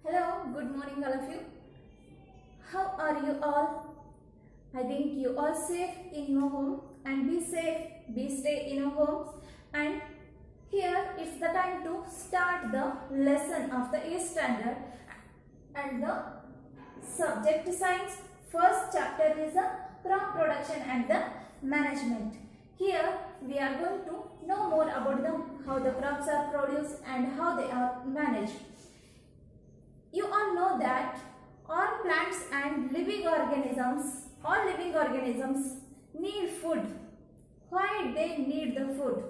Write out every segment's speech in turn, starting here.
Hello, good morning all of you. How are you all? I think you all safe in your home and be safe, stay in your homes. And here it's the time to start the lesson of the 8th standard and the subject science. First chapter is the crop production and the management. Here we are going to know more about how the crops are produced and how they are managed. You all know that all plants and all living organisms need food. Why they need the food?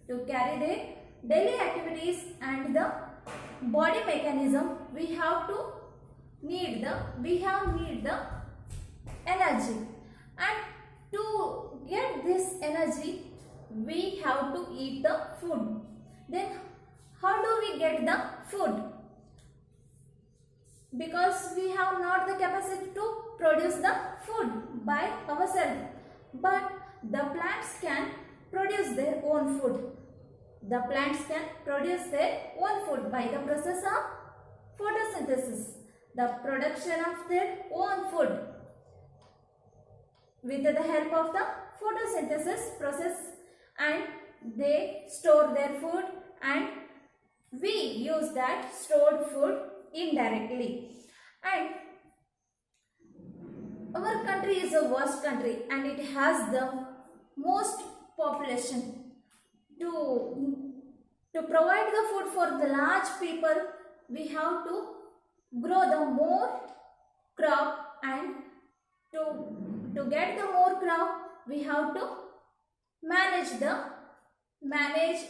To carry their daily activities and the body mechanism, we have need the energy, and to get this energy we have to eat the food. Then how do we get the food? Because we have not the capacity to produce the food by ourselves, but the plants can produce their own food. The plants can produce their own food by the process of photosynthesis, the production of their own food with the help of the photosynthesis process, and they store their food and we use that stored food indirectly. And our country is a vast country and it has the most population. To provide the food for the large people, we have to grow the more crop, and to get the more crop we have to manage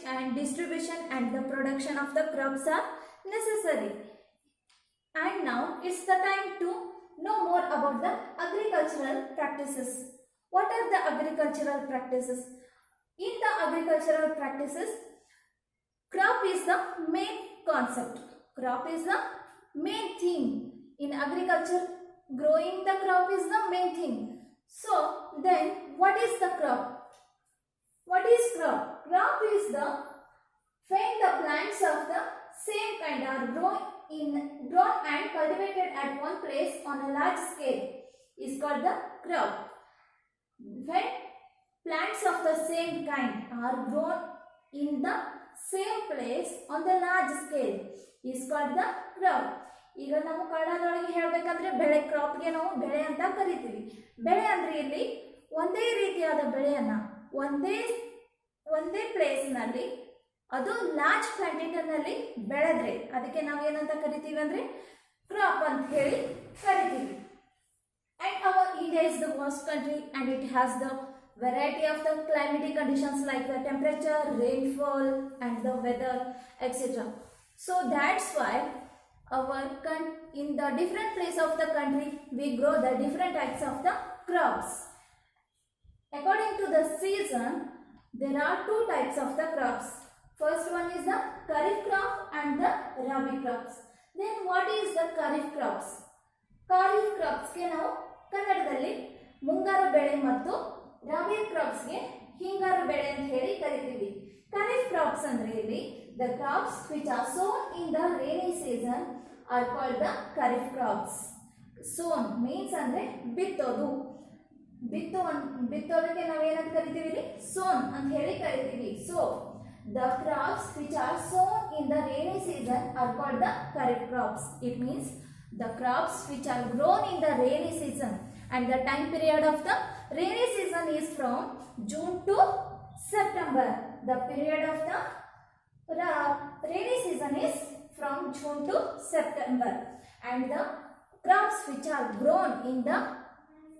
and distribution and the production of the crops are necessary. And now it's the time to know more about the agricultural practices. What are the agricultural practices? In the agricultural practices, crop is the main concept. Crop is the main thing. In agriculture, growing the crop is the main thing. So then what is the crop? What is crop? Crop is when the plants of the same kind are grown and cultivated at one place on a large scale is called the crop. When plants of the same kind are grown in the same place on the large scale is called the crop. ಈಗ ನಾವು ಕನ್ನಡದೊಳಗೆ ಹೇಳಬೇಕಂದ್ರೆ ಬೆಳೆ, ಕ್ರಾಪ್ಗೆ ನಾವು ಬೆಳೆ ಅಂತ ಕರಿತೀವಿ. ಬೆಳೆ ಅಂದ್ರೆ ಇಲ್ಲಿ ಒಂದೇ ರೀತಿಯಾದ ಬೆಳೆಯನ್ನ ಒಂದೇ ಪ್ಲೇಸ್ ನಲ್ಲಿ ಅದು ಲಾರ್ಜ್ ಕ್ವಾಂಟಿಟಿನಲ್ಲಿ ಬೆಳೆದ್ರೆ ಅದಕ್ಕೆ ನಾವು ಏನಂತ ಕರಿತೀವಿ ಅಂದ್ರೆ ಕ್ರಾಪ್ ಅಂತ ಹೇಳಿ ಕರಿತೀವಿ. And our India is the vast country and it has the variety of the climatic conditions like the temperature, rainfall and the weather, etc. So that's why in the different place of the country we grow the different types of the crops. According to the season, there are two types of the crops. First one is the kharif crop and the rabi crops. Then what is the kharif crops? Kharif crops ಗೆ ನಾವು ಕನ್ನಡದಲ್ಲಿ ಮುಂಗಾರು ಬೆಳೆ ಮತ್ತು rabi crops ಗೆ ಹಿಂಗಾರು ಬೆಳೆ ಅಂತ ಹೇಳಿ ಕರಿತೀವಿ. Kharif crops ಅಂದ್ರೆ ಇಲ್ಲಿ the crops which are sown in the rainy season are called the kharif crops. Sown means ಅಂದ್ರೆ ಬಿತ್ತೋದು. ಬಿತ್ತೋದಕ್ಕೆ ನಾವು ಏನಂತ ಕರಿತೀವಿ ಇಲ್ಲಿ sown ಅಂತ ಹೇಳಿ ಕರಿತೀವಿ. So the crops which are sown in the rainy season are called the kharif crops. It means the crops which are grown in the rainy season, and the time period of the rainy season is from June to September. The period of the rainy season is from June to September, and the crops which are grown in the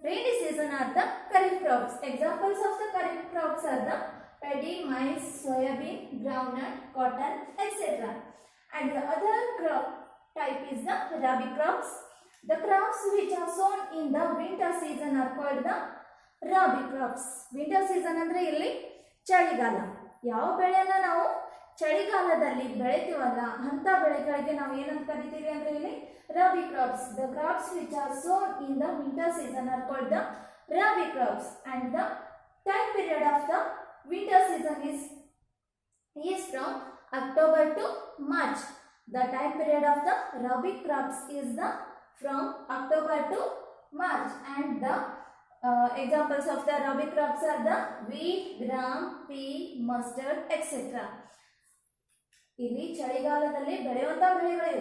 rainy season are the kharif crops. Examples of the kharif crops are the paddy, maize, soybean, groundnut, cotton, etc. And the other crop type is the rabi crops. The crops which are sown in the winter season are called the rabi crops. Winter season ಅಂದ್ರೆ ಇಲ್ಲಿ ಚಳಿಗಾಲ. ಯಾವ ಬೆಳೆಯನ್ನ ನಾವು ಚಳಿಗಾಲದಲ್ಲಿ ಬೆಳೆತೀವಲ್ಲ ಅಂತ ಬೆಳೆಗಳಿಗೆ ನಾವು ಏನಂತ ಕರಿತೀವಿ ಅಂದ್ರೆ ಇಲ್ಲಿ rabi crops. The crops which are sown in the winter season are called the rabi crops, and the time period of the winter season is from October to March. The time period of the rabi crops is the from October to March, and the examples of the rabi crops are the wheat, gram, pea, mustard, etc. ಇಲ್ಲಿ ಚಳಿಗಾಲದಲ್ಲಿ ಬೆಳೆಯುವಂತ ಬೆಳೆಗಳು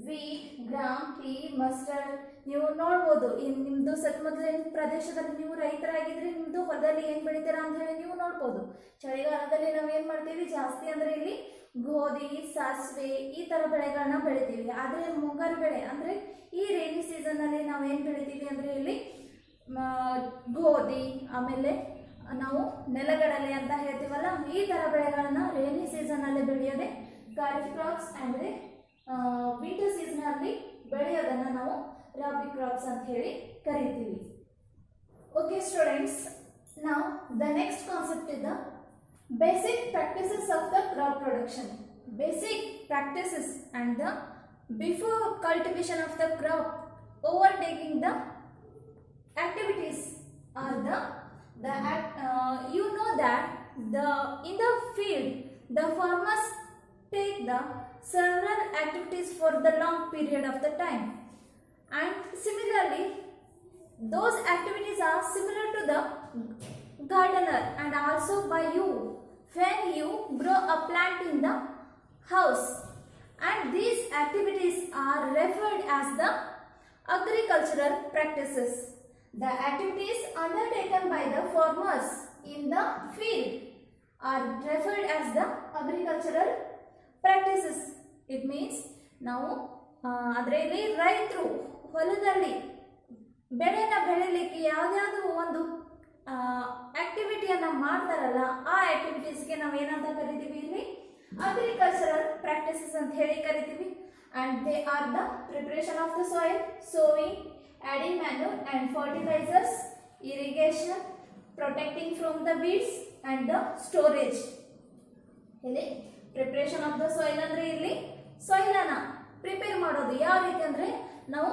wheat, gram, ಪೀ, mustard. ನೀವು ನೋಡ್ಬೋದು ನಿಮ್ದು ಸುತ್ತಮುತ್ತಲಿನ ಪ್ರದೇಶದಲ್ಲಿ ನೀವು ರೈತರಾಗಿದ್ರೆ ನಿಮ್ದು ಹೊಲದಲ್ಲಿ ಏನ್ ಬೆಳಿತೀರಾ ಅಂತ ಹೇಳಿ ನೀವು ನೋಡ್ಬೋದು. ಚಳಿಗಾಲದಲ್ಲಿ ನಾವು ಏನ್ ಮಾಡ್ತೀವಿ ಜಾಸ್ತಿ ಅಂದ್ರೆ ಇಲ್ಲಿ ಗೋಧಿ, ಸಾಸಿವೆ ಈ ತರ ಬೆಳೆಗಳನ್ನ ಬೆಳಿತೀವಿ. ಆದ್ರೆ ಮುಂಗಾರು ಬೆಳೆ ಅಂದ್ರೆ ಈ ರೇನಿ ಸೀಸನ್ ಅಲ್ಲಿ ನಾವು ಏನ್ ಬೆಳಿತೀವಿ ಅಂದ್ರೆ ಇಲ್ಲಿ ಗೋಧಿ, ಆಮೇಲೆ ನಾವು ನೆಲಗಡಲೆ ಅಂತ ಹೇಳ್ತೀವಲ್ಲ, ಈ ತರ ಬೆಳೆಗಳನ್ನ ರೇನಿ ಸೀಸನ್ ಅಲ್ಲಿ ಬೆಳೆಯೋದೆ ಖಾರಿಫ್ ಕ್ರಾಪ್ಸ್. ಅಂದ್ರೆ ವಿಂಟರ್ ಸೀಸನ್ ಅಲ್ಲಿ ಬೆಳೆಯೋದನ್ನ ನಾವು ರಾಬಿ ಕ್ರಾಪ್ಸ್ ಅಂತ ಹೇಳಿ ಕರಿತೀವಿ. Okay students, now the next concept is the basic practices of the crop production. Basic practices and the before cultivation of the crop, overtaking the activities are you know that in the field the farmers take the several activities for the long period of the time, and similarly those activities are similar to the gardener and also by you when you grow a plant in the house, and these activities are referred as the agricultural practices. The activities undertaken by the farmers in the field are referred as the agricultural practices. It means ನಾವು ಅದರಲ್ಲಿ ರೈತರು ಹೊಲದಲ್ಲಿ ಬೆಳೆನ ಬೆಳಿಲಿಕ್ಕೆ ಯಾವ್ದಾದ್ರು ಒಂದು ಆಕ್ಟಿವಿಟಿಯನ್ನ ಮಾಡ್ತಾರಲ್ಲ, ಆ ಆಕ್ಟಿವಿಟೀಸ್ಗೆ ನಾವು ಏನಂತ ಕರಿತೀವಿ ಇಲ್ಲಿ ಅಗ್ರಿಕಲ್ಚರಲ್ ಪ್ರಾಕ್ಟೀಸಸ್ ಅಂತ ಹೇಳಿ ಕರಿತೀವಿ. And they are the preparation of the soil, sowing, adding manure and fertilizers, irrigation, protecting from the weeds and the storage. ಇಲ್ಲಿ ಪ್ರಿಪರೇಷನ್ ಆಫ್ ದ ಸಾಯಿಲ್ ಅಂದ್ರೆ ಇಲ್ಲಿ ಸಾಯಿಲ್ ಅನ್ನ ಪ್ರಿಪೇರ್ ಮಾಡೋದು ಯಾವ ರೀತಿ ಅಂದ್ರೆ ನಾವು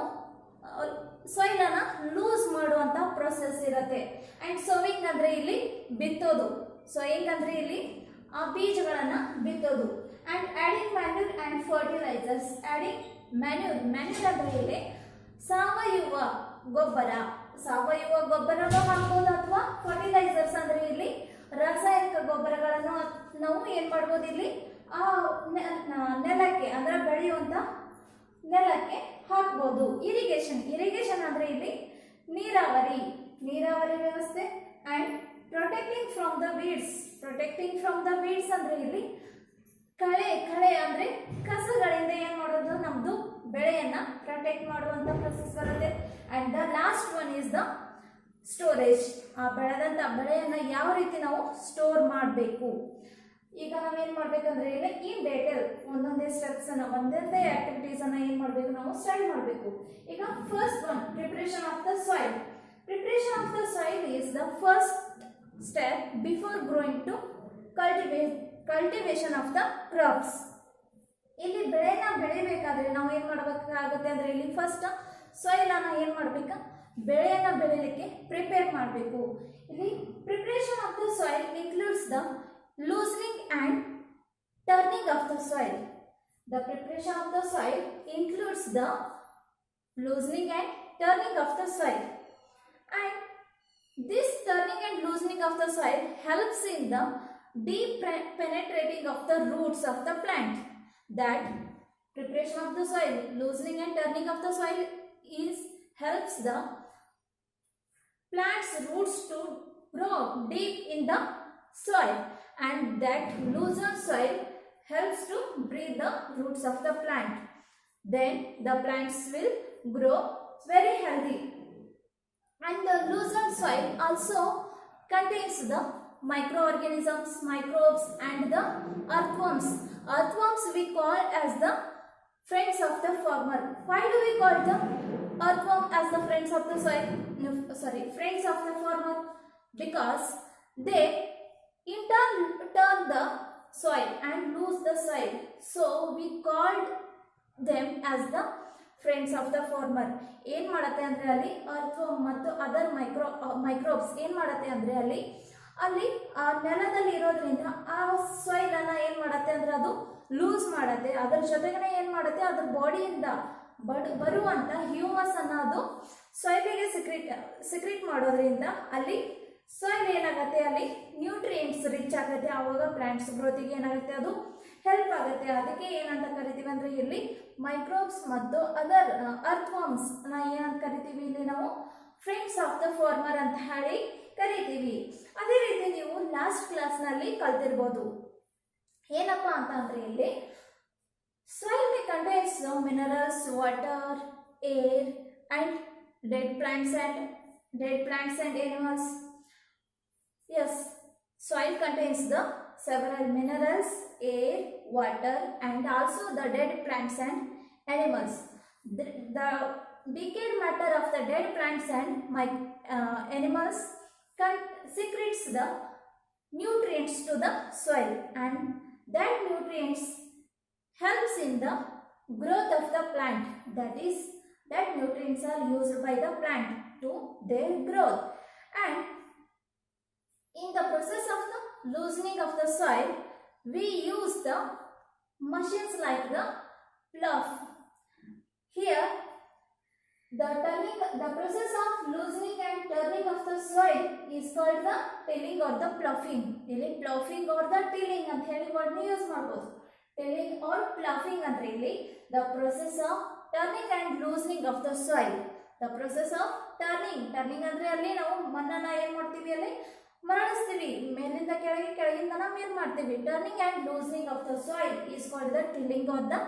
ಸಾಯಿಲ್ ಅನ್ನ ಲೂಸ್ ಮಾಡುವಂತ ಪ್ರೊಸೆಸ್ ಇರುತ್ತೆ. ಅಂಡ್ ಸೋವಿಂಗ್ ಅಂದ್ರೆ ಇಲ್ಲಿ ಬಿತ್ತೋದು, ಸೋಯಿಂಗ್ ಅಂದ್ರೆ ಇಲ್ಲಿ ಆ ಬೀಜಗಳನ್ನ ಬಿತ್ತೋದು. And adding manure and fertilisers, adding manure ಅಂದ್ರೆ ಇಲ್ಲಿ ಸಾವಯವ ಗೊಬ್ಬರನೂ ಹಾಕ್ಬೋದು, ಅಥವಾ ಫರ್ಟಿಲೈಸರ್ಸ್ ಅಂದ್ರೆ ಇಲ್ಲಿ ರಾಸಾಯನಿಕ ಗೊಬ್ಬರಗಳನ್ನು ನಾವು ಏನ್ ಮಾಡ್ಬೋದು ಇಲ್ಲಿ ಆ ನೆಲಕ್ಕೆ ಅಂದ್ರೆ ಬೆಳೆಯುವಂತ ನೆಲಕ್ಕೆ ಹಾಕ್ಬೋದು. ಇರಿಗೇಷನ್ ಅಂದ್ರೆ ಇಲ್ಲಿ ನೀರಾವರಿ ವ್ಯವಸ್ಥೆ. And protecting from the weeds ಅಂದ್ರೆ ಇಲ್ಲಿ ಕಳೆ ಅಂದ್ರೆ ಕಸಗಳಿಂದ ಏನ್ ಮಾಡೋದು ನಮ್ದು ಬೆಳೆಯನ್ನ ಪ್ರೊಟೆಕ್ಟ್ ಮಾಡುವಂತ ಪ್ರೊಸೆಸ್ ಬರುತ್ತೆ. And the last one is the storage. ಆ ಬೆಳೆದಂತ ಬೆಳೆಯನ್ನ ಯಾವ ರೀತಿ ನಾವು ಸ್ಟೋರ್ ಮಾಡಬೇಕು. ಈಗ ನಾವೇನ್ ಮಾಡ್ಬೇಕಂದ್ರೆ ಇಲ್ಲಿ ಇನ್ ಡೀಟೇಲ್ ಒಂದೊಂದೇ ಸ್ಟೆಪ್ಸ್ ಅನ್ನ ಒಂದೊಂದೇ ಆಕ್ಟಿವಿಟೀಸ್ ಅನ್ನ ಏನ್ ಮಾಡ್ಬೇಕು ನಾವು ಸ್ಟಡಿ ಮಾಡಬೇಕು. ಈಗ first one preparation of the soil. Preparation of the soil is the first step before growing to cultivation of the crops. ಇಲ್ಲಿ ಬೆಳೆನ ಬೆಳಿಬೇಕಾದ್ರೆ ನಾವು ಏನ್ ಮಾಡ್ಬೇಕಾಗುತ್ತೆ ಅಂದ್ರೆ ಇಲ್ಲಿ ಫಸ್ಟ್ ಸಾಯಿಲ್ ಅನ್ನ ಏನ್ ಮಾಡ್ಬೇಕು, ಬೆಳೆಯನ್ನ ಬೆಳಿಲಿಕ್ಕೆ ಪ್ರಿಪೇರ್ ಮಾಡಬೇಕು. ಇಲ್ಲಿ preparation of the soil includes the loosening and turning of the soil. The preparation of the soil includes the loosening and turning of the soil, and this turning and loosening of the soil helps in the deep penetrating of the roots of the plant. That preparation of the soil, loosening and turning of the soil helps the plant's roots to grow deep in the soil, and that loosened soil helps to breathe the roots of the plant. Then the plants will grow very healthy. And the loosened soil also contains the microorganisms, microbes and the earthworms. Earthworms we call as the friends of the farmer. Why do we call the earthworm as the friends of the soil? Friends of the farmer, because they in turn the soil and lose the soil, so we called them as the friends of the farmer. ಏನ್ ಮಾಡುತ್ತೆ ಅಂದ್ರೆ ಅಲ್ಲಿ earth ಮತ್ತು other microbes ಏನ್ ಮಾಡುತ್ತೆ ಅಂದ್ರೆ ಅಲ್ಲಿ ಆ ನೆಲದಲ್ಲಿ ಇರೋದ್ರಿಂದ ಆ ಸಾಯಿಲ್ ಅನ್ನ ಏನ್ ಮಾಡತ್ತೆ ಅಂದ್ರೆ ಅದು ಲೂಸ್ ಮಾಡತ್ತೆ. ಅದರ ಜೊತೆಗೇನೆ ಏನ್ ಮಾಡತ್ತೆ, ಅದ್ರ ಬಾಡಿಯಿಂದ ಬರುವಂತ ಹ್ಯೂಮಸ್ ಅನ್ನ ಅದು ಸಾಯಿಲಿಗೆ ಸಿಕ್ರೀಟ್ ಮಾಡೋದ್ರಿಂದ ಅಲ್ಲಿ ಸಾಯಿಲ್ ಏನಾಗುತ್ತೆ, ಅಲ್ಲಿ ನ್ಯೂಟ್ರಿಯೆಂಟ್ಸ್ ರಿಚ್ ಆಗುತ್ತೆ. ಆವಾಗ ಪ್ಲಾಂಟ್ಸ್ ಗ್ರೋತಿಗೆ ಏನಾಗುತ್ತೆ, ಅದು ಹೆಲ್ಪ್ ಆಗುತ್ತೆ. ಅದಕ್ಕೆ ಏನಂತ ಕರಿತೀವಿ ಅಂದ್ರೆ ಇಲ್ಲಿ ಮೈಕ್ರೋಬ್ಸ್ ಮತ್ತು ಅದರ್ ಅರ್ಥ್ವಾರ್ಮ್ಸ್ ಏನಂತ ಕರಿತೀವಿ, ಇಲ್ಲಿ ನಾವು ಫ್ರೆಂಡ್ಸ್ ಆಫ್ ದ ಫಾರ್ಮರ್ ಅಂತ ಹೇಳಿ ಕರಿತೀವಿ. ಅದೇ ರೀತಿ ನೀವು ಲಾಸ್ಟ್ ಕ್ಲಾಸ್ ನಲ್ಲಿ ಕಲ್ತಿರ್ಬೋದು. ಏನಪ್ಪಾ ಅಂತ ಅಂದ್ರೆ ಇಲ್ಲಿ soil may contains minerals, water, air and dead plants and animals. Yes, soil contains the several minerals, air, water and also the dead plants and animals. The decayed matter of the dead plants and animals secretes the nutrients to the soil, and that nutrients helps in the growth of the plant. That nutrients are used by the plant to their growth. And in the process of the loosening of the soil, we use the machines like the plough. Here the process of loosening and turning of the soil is called the tilling or the ploughing. ಇಲ್ಲಿ ploughing or the tilling ಅಂತ ಹೇಳಿ word use ಮಾಡಬಹುದು. tilling or ploughing ಅಂದ್ರೆ ಇಲ್ಲಿ the process of turning and loosening of the soil. The process of turning ಅಂದ್ರೆ ಅಲ್ಲಿ ನಾವು ಮಣ್ಣನ್ನ ಏನ್ ಮಾಡ್ತೀವಿ, ಅಲ್ಲಿ ಮರಳಿಸ್ತೀವಿ, ಮೇಲಿಂದ ಕೆಳಗೆ, ಕೆಳಗಿಂದ ಮೇಲ್ ಮಾಡ್ತೀವಿ. Turning and loosening of the soil is called the tilling or the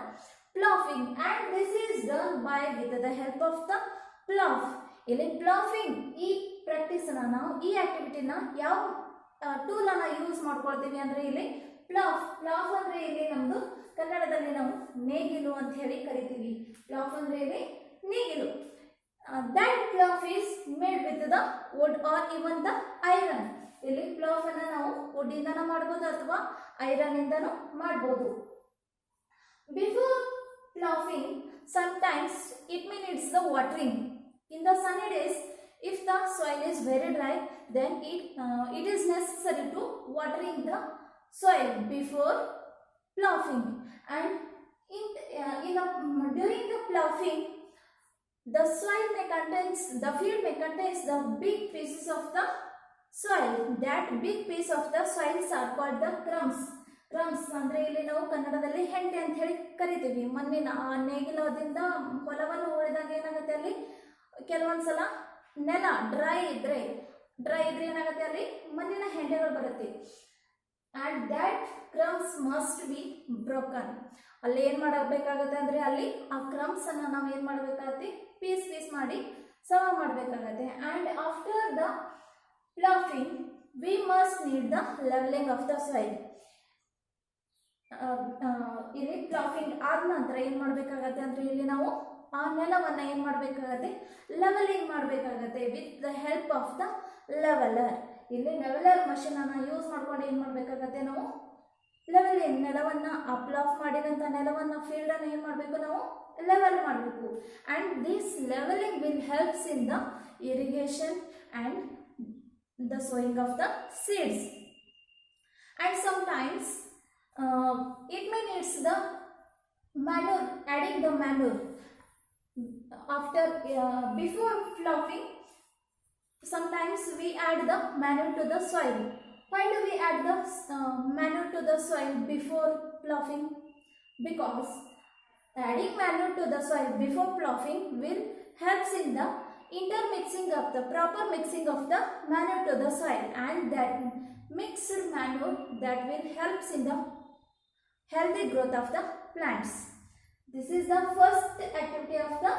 ploughing, and this is done by with the help of the plough. ಇಲ್ಲಿ ploughing ಈ ಪ್ರಾಕ್ಟೀಸ್ ನಾವು ಈ ಆಕ್ಟಿವಿಟಿನ ಯಾವ ಟೂಲ್ ಅನ್ನ ಯೂಸ್ ಮಾಡ್ಕೊಳ್ತೀವಿ ಅಂದ್ರೆ ಇಲ್ಲಿ ಪ್ಲಾಫ್ ಅಂದ್ರೆ ಇಲ್ಲಿ ನಮ್ದು ಕನ್ನಡದಲ್ಲಿ ನಾವು ನೇಗಿಲು ಅಂತ ಹೇಳಿ ಕರಿತೀವಿ. ಪ್ಲಾಫ್ ಅಂದ್ರೆ ಇಲ್ಲಿ ನೇಗಿಲು. That plough is made with the wood or even the iron. ಇಲ್ಲಿ ಪ್ಲಾಫ್ ಅನ್ನ ನಾವು ವುಡ್ ಇಂದನೂ ಮಾಡಬಹುದು ಅಥವಾ ಐರನ್ ಇಂದನೂ ಮಾಡಬಹುದು. Before ploughing, sometimes it needs the watering. In the sunny days, if the soil is very dry, then it is necessary to watering the soil before ploughing. And during the ploughing, the field may contains the big pieces of the soil. That big piece of the soils are called the crumbs. ಅಂದ್ರೆ ಇಲ್ಲಿ ನಾವು ಕನ್ನಡದಲ್ಲಿ ಹೆಂಟೆ ಅಂತ ಹೇಳಿ ಕರಿತೀವಿ. ಮಣ್ಣಿನ ನೇಗಿಲದಿಂದ ಹೊಲವನ್ನು ಉಳಿದಾಗ ಏನಾಗುತ್ತೆ, ಅಲ್ಲಿ ಕೆಲವೊಂದ್ಸಲ ನೆಲ ಡ್ರೈ ಇದ್ರೆ ಏನಾಗುತ್ತೆ, ಅಲ್ಲಿ ಮಣ್ಣಿನ ಹೆಂಟೆಗಳು ಬರುತ್ತೆ. And that crumbs must be broken. ಅಲ್ಲಿ ಏನ್ ಮಾಡಬೇಕಾಗತ್ತೆ ಅಂದ್ರೆ ಅಲ್ಲಿ ಆ ಕ್ರಮ್ಸ್ ಅನ್ನ ನಾವು ಏನ್ ಮಾಡಬೇಕಾಗತ್ತೆ, ಪೀಸ್ ಮಾಡಿ ಸಮ ಮಾಡಬೇಕಾಗತ್ತೆ. And after the ploughing we must need the levelling of the soil. ಇಲ್ಲಿ ಪ್ಲಾಫಿಂಗ್ ಆದ ನಂತರ ಏನ್ ಮಾಡ್ಬೇಕಾಗತ್ತೆ ಅಂದ್ರೆ ಇಲ್ಲಿ ನಾವು ಆ ನೆಲವನ್ನ ಏನ್ ಮಾಡ್ಬೇಕಾಗತ್ತೆ, ಲೆವೆಲಿಂಗ್ ಮಾಡ್ಬೇಕಾಗತ್ತೆ with the help of the leveller. ಇಲ್ಲಿ ಲೆವೆಲರ್ ಮಷೀನ್ ಅನ್ನ ಯೂಸ್ ಮಾಡ್ಕೊಂಡು ಏನ್ ಮಾಡ್ಬೇಕಾಗತ್ತೆ, ನಾವು ಲೆವೆಲಿಂಗ್ ನೆಲವನ್ನ ಆ ಪ್ಲಾಫ್ ಮಾಡಿದಂತ ನೆಲವನ್ನ ಫೀಲ್ಡ್ ಅನ್ನ ಏನ್ ಮಾಡ್ಬೇಕು, ನಾವು ಲೆವೆಲ್ ಮಾಡಬೇಕು. And this levelling will helps in the irrigation and the sowing of the seeds. And sometimes it may needs the manure, adding the manure after before ploughing. Sometimes we add the manure to the soil. Why do we add the manure to the soil before ploughing? Because adding manure to the soil before ploughing will helps in the intermixing of the proper mixing of the manure to the soil, and that mixed manure that will helps in the healthy growth of the plants. This is the first activity of the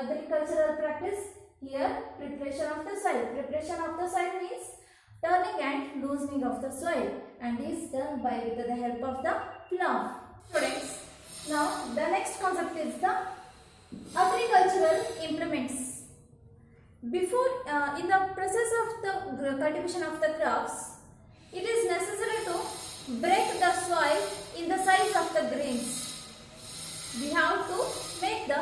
agricultural practice. Here, preparation of the soil. Preparation of the soil means turning and loosening of the soil, and is done by with the help of the plough. Students, now the next concept is the agricultural implements. Before in the process of the cultivation of the crops, it is necessary to break the soil in the size of the grains. We have to make the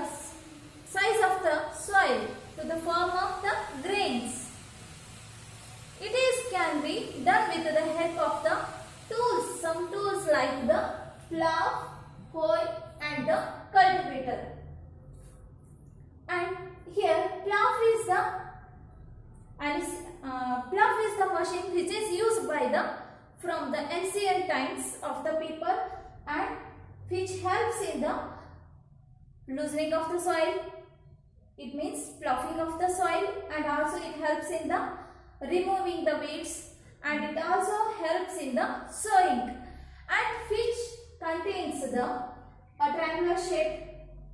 size of the soil to the form of the grains. It is can be done with the help plough, hoe and the cultivator. And here plough is the machine which is used by the from the ancient times of the people, and which helps in the loosening of the soil. It means ploughing of the soil, and also it helps in the removing the weeds, and it also helps in the sowing, and which contains the a triangular shaped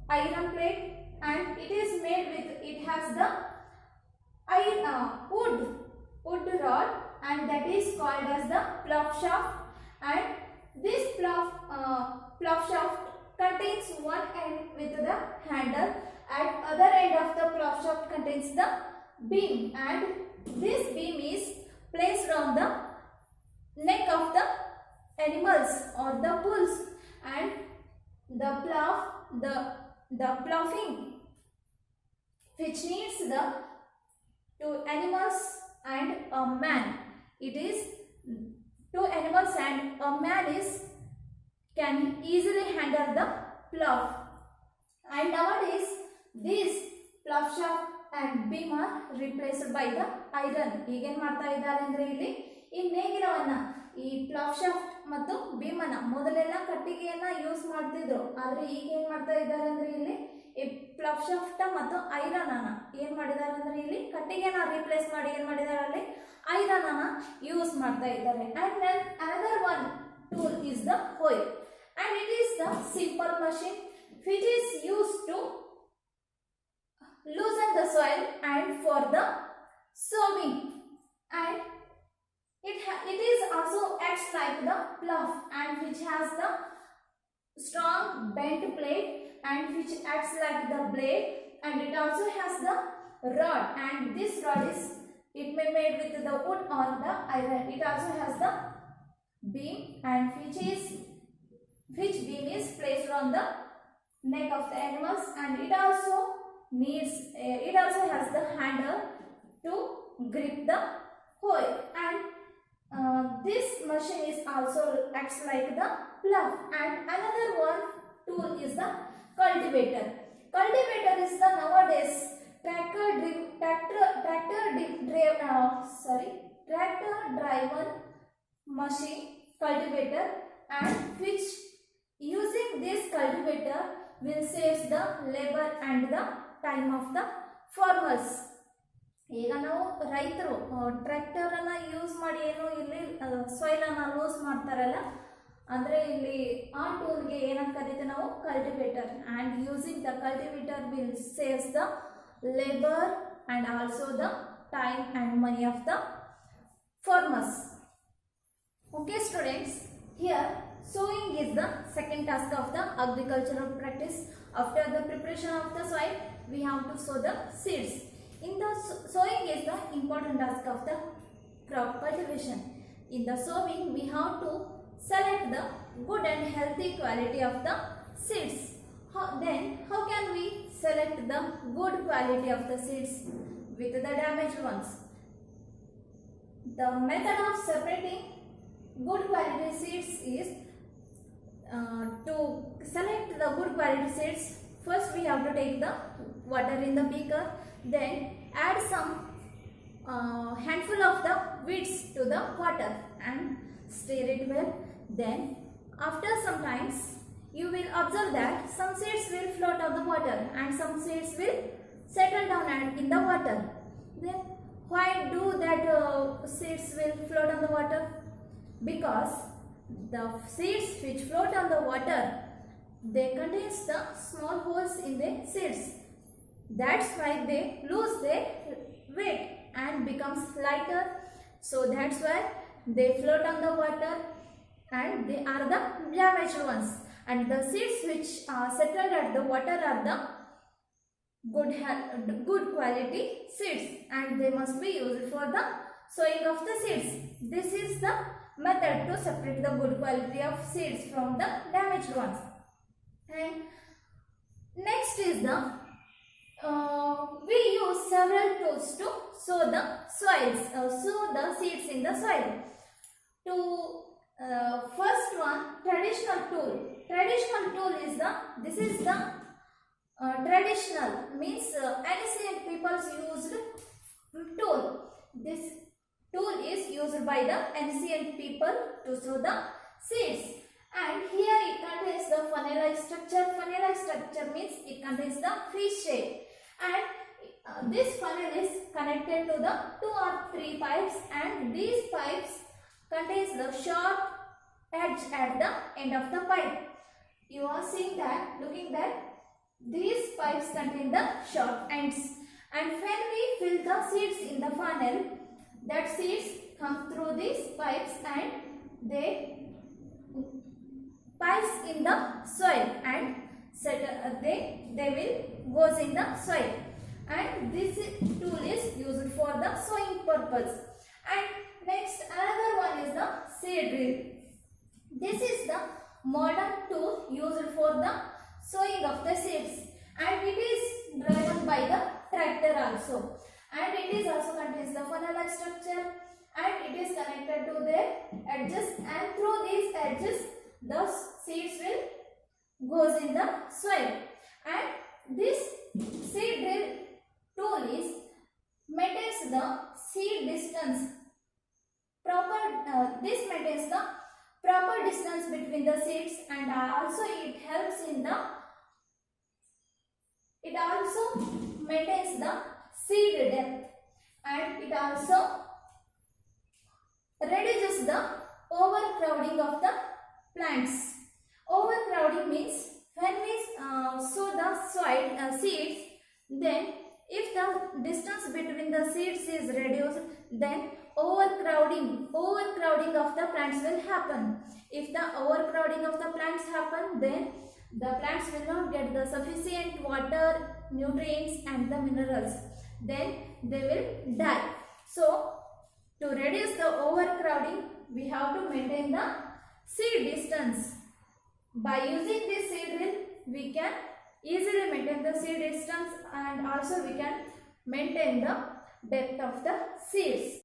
iron plate, and it is made with, it has the wood rod, and that is called as the plough shaft. And this plough shaft contains one end with the handle, at other end of the plough shaft contains the beam, and this beam is placed on the neck of the animals or the bulls, and the ploughing which needs the two animals and a man. It is two animals and a man is can easily handle the plough. And nowadays these plough shaft and beam are replaced by the iron. ಈಗೇನ್ ಮಾಡ್ತಾ ಇದ್ದಾರೆ ಅಂದ್ರೆ ಇಲ್ಲಿ ಈ ನೇಗಿಲವನ್ನ, ಈ pulao shaft ಮತ್ತು beam ಅನ್ನ ಮೊದಲೆಲ್ಲ ಕಟ್ಟಿಗೆಯನ್ನ ಯೂಸ್ ಮಾಡ್ತಿದ್ರು, ಆದ್ರೆ ಈಗ ಏನ್ ಮಾಡ್ತಾ ಇದ್ದಾರೆ ಅಂದ್ರೆ ಇಲ್ಲಿ ಈ ಪ್ಲಾವ್ ಶಾಫ್ಟ್ ಮತ್ತು ಐರನ್ ಅನ್ನ ಏನ್ ಮಾಡಿದ್ದಾರೆ ಅಂದ್ರೆ ಇಲ್ಲಿ ಕಟ್ಟಿಗೆನ ರಿಪ್ಲೇಸ್ ಮಾಡಿ ಏನ್ ಮಾಡಿದ್ದಾರೆ ಅಲ್ಲಿ ಐರನ್ ಅನ್ನ ಯೂಸ್ ಮಾಡ್ತಾ ಇದ್ದಾರೆ. And then another one tool is the hoe, and it is the simple machine which is used to loosen the soil and for the sowing, and it is also acts like the plough, and which has the strong bent blade, and which acts like the blade, and it also has the rod, and this rod is, it may made with the wood or the iron. It also has the beam, and which beam is placed on the neck of the animals, and it also has the handle to grip the hoe, and this machine is also acts like the plough. And another one tool is the cultivator. Cultivator is the nowadays tractor driven machine cultivator, and which using this cultivator will save the labor and the time of the farmers. ಈಗ ನಾವು ರೈತರು tractor ಅನ್ನ use ಮಾಡಿ ಏನು ಇಲ್ಲಿ soil ಅನ್ನ loose ಮಾಡ್ತಾರಲ್ಲ, ಅಂದ್ರೆ ಇಲ್ಲಿ ಆ ಟೂಲ್ಗೆ ಏನಂತ ಕರಿತೀವಿ ನಾವು cultivator. And using the cultivator will saves the labour and also the time and money of the farmers. Okay students, here sowing is the second task of the agricultural practice. After the preparation of the soil, we have to sow the seeds. In the sowing is the important task of the crop cultivation. In the sowing, we have to select the good and healthy quality of the seeds. Then how can we select the good quality of the seeds with the damaged ones? The method of separating good quality seeds is to select the good quality seeds. First we have to take the water in the beaker, then add some handful of the weeds to the water and stir it well. Then after some times you will observe that some seeds will float on the water and some seeds will settle down in the water. Then why do that seeds will float on the water? Because the seeds which float on the water, they contains the small holes in the seeds. That's why they lose their weight and becomes lighter. So that's why they float on the water and they are the damaged ones. And the seeds which are settled at the water are the good quality seeds, and they must be used for the sowing of the seeds. This is the method to separate the good quality of seeds from the damaged ones. And next is the we use several tools to sow the seeds in the soil. To first one, traditional tool traditional tool is this is the traditional means ancient peoples used tool. This tool is used by the ancient people to sow the seeds. And here it contains the funnel-like structure. Funnel-like structure means it contains the fish shape. And this funnel is connected to the 2 or 3 pipes, and these pipes contains the sharp edge at the end of the pipe. You are seeing that, looking that these pipes contain the sharp ends. And when we fill the seeds in the funnel, that seeds come through these pipes and they piles in the soil and they will goes in the soil. And this tool is used for the sowing purpose. And next another one is the seed drill. This is the modern tool used for the sowing of the seeds, and it is driven by the tractor also. And it is also contains the funnel-like structure, and it is connected to their edges, and through these edges the seeds will goes in the soil. And this seed drill tool is maintains the seed distance proper. This maintains the proper distance between the seeds, and also it helps in the it also maintains the seed depth, and it also reduces the overcrowding of the plants. Overcrowding means when we sow the seeds, then if the distance between the seeds is reduced, then overcrowding of the plants will happen. If the overcrowding of the plants happen, then the plants will not get the sufficient water, nutrients and the minerals. Then they will die. So to reduce the overcrowding, we have to maintain the seed distance. By using this seed drill, we can easily maintain the seed distance, and also we can maintain the depth of the seeds.